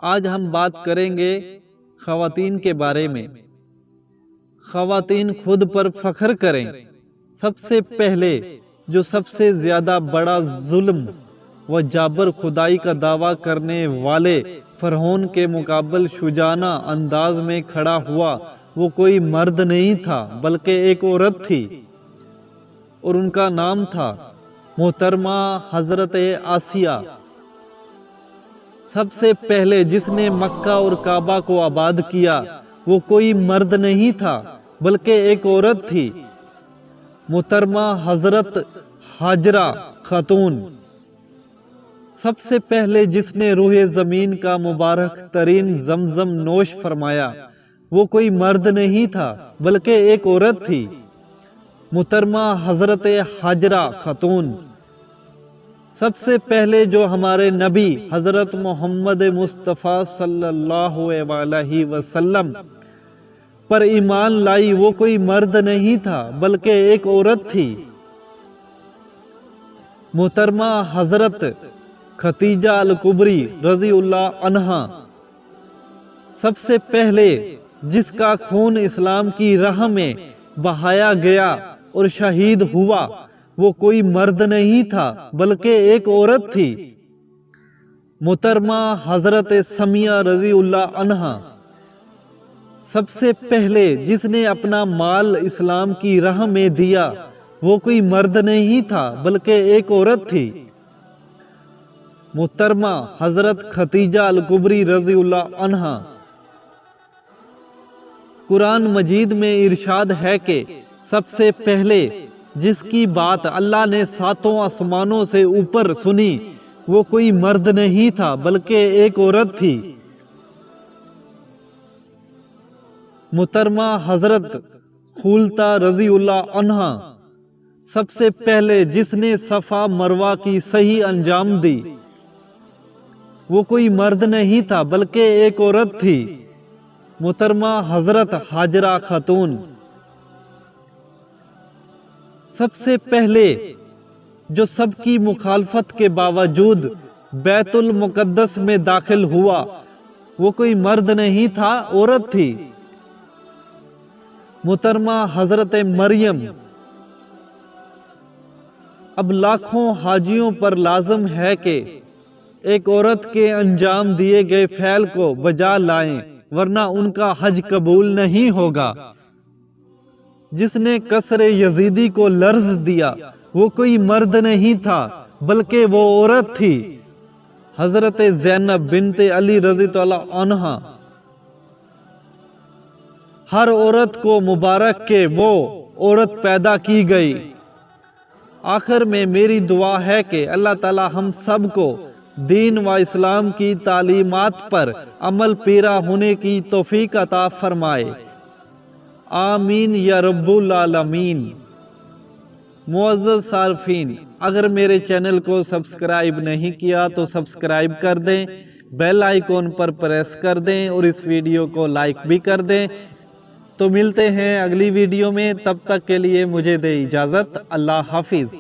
آج ہم بات کریں گے خواتین کے بارے میں۔ خواتین خود پر فخر کریں۔ سب سے پہلے جو سب سے زیادہ بڑا ظلم و جابر خدائی کا دعویٰ کرنے والے فرعون کے مقابل شجاعانہ انداز میں کھڑا ہوا، وہ کوئی مرد نہیں تھا بلکہ ایک عورت تھی، اور ان کا نام تھا محترمہ حضرت آسیہ۔ سب سے پہلے جس نے مکہ اور کعبہ کو آباد کیا، وہ کوئی مرد نہیں تھا بلکہ ایک عورت تھی، محترمہ حضرت ہاجرہ خاتون۔ سب سے پہلے جس نے روح زمین کا مبارک ترین زمزم نوش فرمایا، وہ کوئی مرد نہیں تھا بلکہ ایک عورت تھی، محترمہ حضرت ہاجرہ خاتون۔ سب سے پہلے جو ہمارے نبی حضرت محمد مصطفیٰ صلی اللہ علیہ وسلم پر ایمان لائی، وہ کوئی مرد نہیں تھا بلکہ ایک عورت تھی، محترمہ حضرت خدیجہ الکبری رضی اللہ عنہا۔ سب سے پہلے جس کا خون اسلام کی راہ میں بہایا گیا اور شہید ہوا، وہ کوئی مرد نہیں تھا بلکہ ایک عورت تھی، محترمہ حضرت سمیہ رضی اللہ عنہا۔ سب سے پہلے جس نے اپنا مال اسلام کی راہ میں دیا، وہ کوئی مرد نہیں تھا بلکہ ایک عورت تھی، محترمہ حضرت خدیجہ الکبری رضی اللہ عنہا۔ قرآن مجید میں ارشاد ہے کہ سب سے پہلے جس کی بات اللہ نے ساتوں آسمانوں سے اوپر سنی، وہ کوئی مرد نہیں تھا بلکہ ایک عورت تھی، محترمہ حضرت خولدہ رضی اللہ عنہا۔ سب سے پہلے جس نے صفا مروہ کی صحیح انجام دی، وہ کوئی مرد نہیں تھا بلکہ ایک عورت تھی، محترمہ حضرت ہاجرہ خاتون۔ سب سے پہلے جو سب کی مخالفت کے باوجود بیت المقدس میں داخل ہوا، وہ کوئی مرد نہیں تھا، عورت تھی، محترمہ حضرت مریم۔ اب لاکھوں حاجیوں پر لازم ہے کہ ایک عورت کے انجام دیے گئے فعل کو بجا لائیں، ورنہ ان کا حج قبول نہیں ہوگا۔ جس نے قصر یزیدی کو لرز دیا، وہ کوئی مرد نہیں تھا بلکہ وہ عورت تھی، حضرت زینب بنت علی رضی اللہ عنہا۔ ہر عورت کو مبارک کہ وہ عورت پیدا کی گئی۔ آخر میں میری دعا ہے کہ اللہ تعالی ہم سب کو دین و اسلام کی تعلیمات پر عمل پیرا ہونے کی توفیق عطا فرمائے، آمین یا رب العالمین۔ معزز صارفین، اگر میرے چینل کو سبسکرائب نہیں کیا تو سبسکرائب کر دیں، بیل آئیکن پر پریس کر دیں اور اس ویڈیو کو لائک بھی کر دیں۔ تو ملتے ہیں اگلی ویڈیو میں، تب تک کے لیے مجھے دے اجازت، اللہ حافظ۔